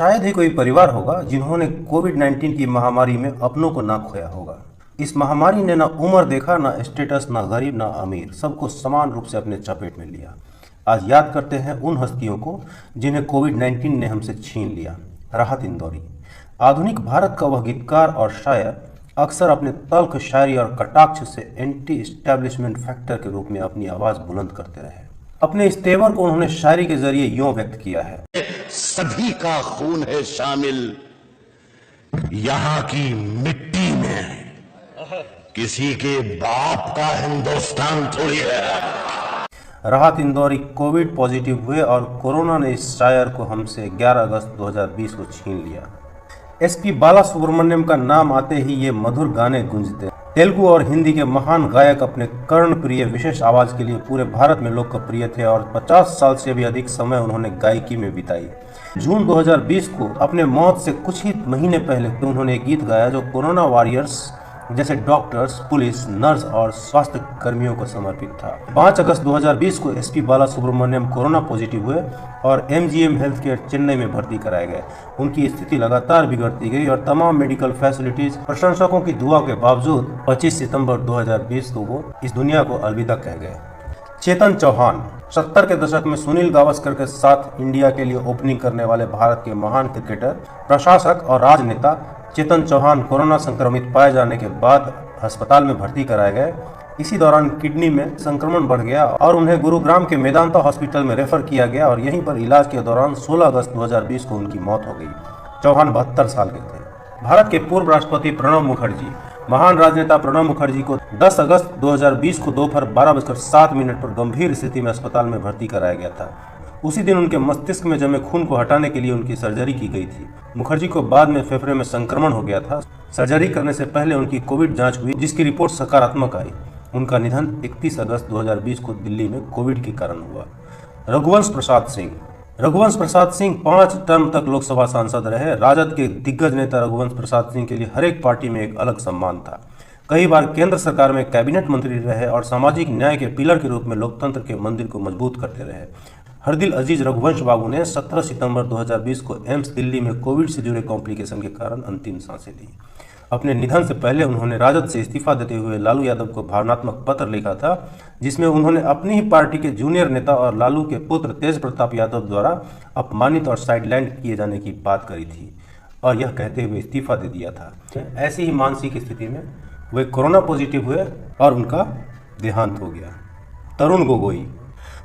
शायद ही कोई परिवार होगा जिन्होंने कोविड-19 की महामारी में अपनों को ना खोया होगा। इस महामारी ने ना उम्र देखा, ना स्टेटस, ना गरीब, ना अमीर, सबको समान रूप से अपने चपेट में लिया। आज याद करते हैं उन हस्तियों को जिन्हें कोविड-19 ने हमसे छीन लिया। राहत इंदौरी, आधुनिक भारत का वह गीतकार और शायर, अक्सर अपने तल्ख शायरी और कटाक्ष से एंटी एस्टैब्लिशमेंट फैक्टर के रूप में अपनी आवाज बुलंद करते रहे। अपने इस तेवर को उन्होंने शायरी के जरिए यूं व्यक्त किया है, सभी का खून है शामिल यहाँ की मिट्टी में, किसी के बाप का हिंदुस्तान थोड़ी है। राहत इंदौरी कोविड पॉजिटिव हुए और कोरोना ने इस शायर को हमसे 11 अगस्त 2020 को छीन लिया। एसपी बाला सुब्रमण्यम का नाम आते ही ये मधुर गाने गूंजते। तेलुगु और हिंदी के महान गायक अपने कर्णप्रिय विशेष आवाज के लिए पूरे भारत में लोकप्रिय थे और 50 साल से भी अधिक समय उन्होंने गायकी में बिताई। जून 2020 को अपने मौत से कुछ ही महीने पहले उन्होंने एक गीत गाया जो कोरोना वॉरियर्स जैसे डॉक्टर्स, पुलिस, नर्स और स्वास्थ्य कर्मियों को समर्पित था। 5 अगस्त 2020 को एसपी बाला सुब्रमण्यम कोरोना पॉजिटिव हुए और एमजीएम हेल्थ केयर चेन्नई में भर्ती कराए गए। उनकी स्थिति लगातार बिगड़ती गई और तमाम मेडिकल फैसिलिटीज प्रशंसकों की दुआ के बावजूद 25 सितंबर 2020 को वो इस दुनिया को अलविदा कह गए। चेतन चौहान, 70 के दशक में सुनील गावस्कर के साथ इंडिया के लिए ओपनिंग करने वाले भारत के महान क्रिकेटर, प्रशासक और राजनेता चेतन चौहान कोरोना संक्रमित पाए जाने के बाद अस्पताल में भर्ती कराए गए। इसी दौरान किडनी में संक्रमण बढ़ गया और उन्हें गुरुग्राम के मेदांता हॉस्पिटल में रेफर किया गया और यहीं पर इलाज के दौरान 16 अगस्त 2020 को उनकी मौत हो गई। चौहान 72 साल के थे। भारत के पूर्व राष्ट्रपति प्रणब मुखर्जी, महान राजनेता प्रणब मुखर्जी को 10 अगस्त 2020 को दोपहर 12:07 पर गंभीर स्थिति में अस्पताल में भर्ती कराया गया था। उसी दिन उनके मस्तिष्क में जमे खून को हटाने के लिए उनकी सर्जरी की गई थी। मुखर्जी को बाद में फेफड़े में संक्रमण हो गया था। सर्जरी करने से पहले उनकी कोविड जांच हुई जिसकी रिपोर्ट सकारात्मक आई। उनका निधन 31 अगस्त 2020 को दिल्ली में कोविड के कारण हुआ। रघुवंश प्रसाद सिंह, 5 टर्म तक लोकसभा सांसद रहे। राजद के दिग्गज नेता रघुवंश प्रसाद सिंह के लिए हर एक पार्टी में एक अलग सम्मान था। कई बार केंद्र सरकार में कैबिनेट मंत्री रहे और सामाजिक न्याय के पिलर के रूप में लोकतंत्र के मंदिर को मजबूत करते रहे। हरदिल अजीज रघुवंश बाबू ने 17 सितंबर 2020 को एम्स दिल्ली में कोविड से जुड़े कॉम्प्लिकेशन के कारण अंतिम सांसें ली। अपने निधन से पहले उन्होंने राजद से इस्तीफा देते हुए लालू यादव को भावनात्मक पत्र लिखा था जिसमें उन्होंने अपनी ही पार्टी के जूनियर नेता और लालू के पुत्र तेज प्रताप यादव द्वारा अपमानित और साइडलाइन किए जाने की बात करी थी और यह कहते हुए इस्तीफा दे दिया था। ऐसी ही मानसिक स्थिति में वे कोरोना पॉजिटिव हुए और उनका देहांत हो गया। तरुण गोगोई,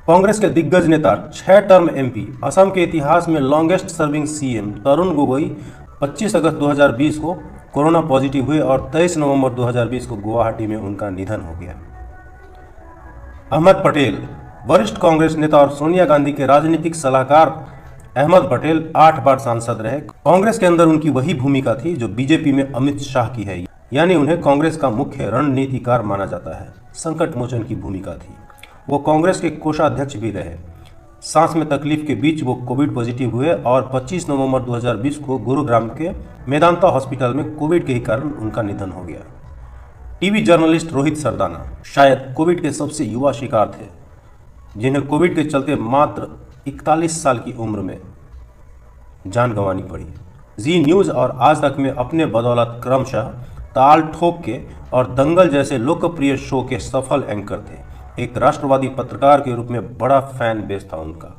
कांग्रेस के दिग्गज नेता, 6 टर्म एमपी, असम के इतिहास में longest serving CM Tarun Gogoi 25 अगस्त 2020 को कोरोना पॉजिटिव हुए और 23 नवंबर 2020 को गुवाहाटी में उनका निधन हो गया। अहमद पटेल, वरिष्ठ कांग्रेस नेता और सोनिया गांधी के राजनीतिक सलाहकार अहमद पटेल 8 बार सांसद रहे। कांग्रेस के अंदर उनकी वही भूमिका थी जो बीजेपी में अमित शाह की है, यानी उन्हें कांग्रेस का मुख्य रणनीतिकार माना जाता है। संकट मोचन की भूमिका थी। वो कांग्रेस के कोषाध्यक्ष भी रहे। सांस में तकलीफ के बीच वो कोविड पॉजिटिव हुए और 25 नवंबर 2020 को गुरुग्राम के मेदांता हॉस्पिटल में कोविड के ही कारण उनका निधन हो गया। टीवी जर्नलिस्ट रोहित सरदाना शायद कोविड के सबसे युवा शिकार थे जिन्हें कोविड के चलते मात्र 41 साल की उम्र में जान गंवानी पड़ी। जी न्यूज़ और आज तक में अपने बदौलत क्रमशः ताल ठोक के और दंगल जैसे लोकप्रिय शो के सफल एंकर थे। एक राष्ट्रवादी पत्रकार के रूप में बड़ा फैन बेस था उनका,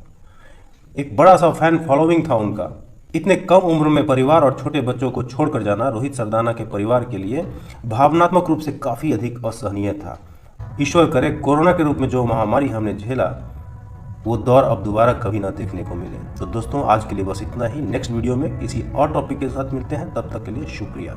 एक बड़ा सा फैन फॉलोइंग था उनका। इतने कम उम्र में परिवार और छोटे बच्चों को छोड़कर जाना रोहित सरदाना के परिवार के लिए भावनात्मक रूप से काफ़ी अधिक असहनीय था। ईश्वर करे कोरोना के रूप में जो महामारी हमने झेला वो दौर अब दोबारा कभी ना देखने को मिले। तो दोस्तों, आज के लिए बस इतना ही। नेक्स्ट वीडियो में किसी और टॉपिक के साथ मिलते हैं, तब तक के लिए शुक्रिया।